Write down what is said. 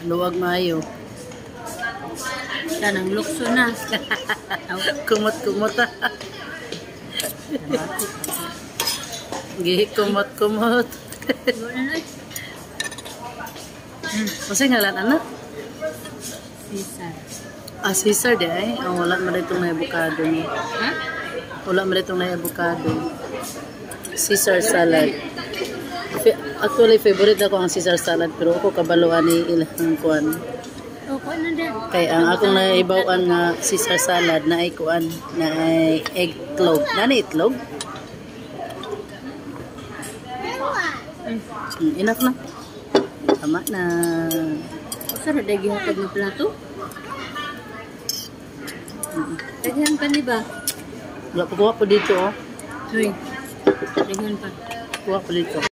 Luwag maayo. Kanang lukso na. Kumot-kumot. Gihi kumot-kumot. Kasi ngalan ano? Caesar. Ah, Caesar di ay. Oh, wala man itong na avocado ni. Ha? Wala man itong na avocado. Caesar salad. Actually, favorite ako ang Caesar salad pero ako kabaluan ni ilang kuan. Opo na din. Kaya ang akong naibawan nga Caesar salad na ay kuan na ay eggnog. Nani itlog? Enough na. Tama na. Saan na gihatag ng plato? Daghan pa ni ba? Wala pa kuha po dito oh. Uy. Daghan pa. Kuha po dito.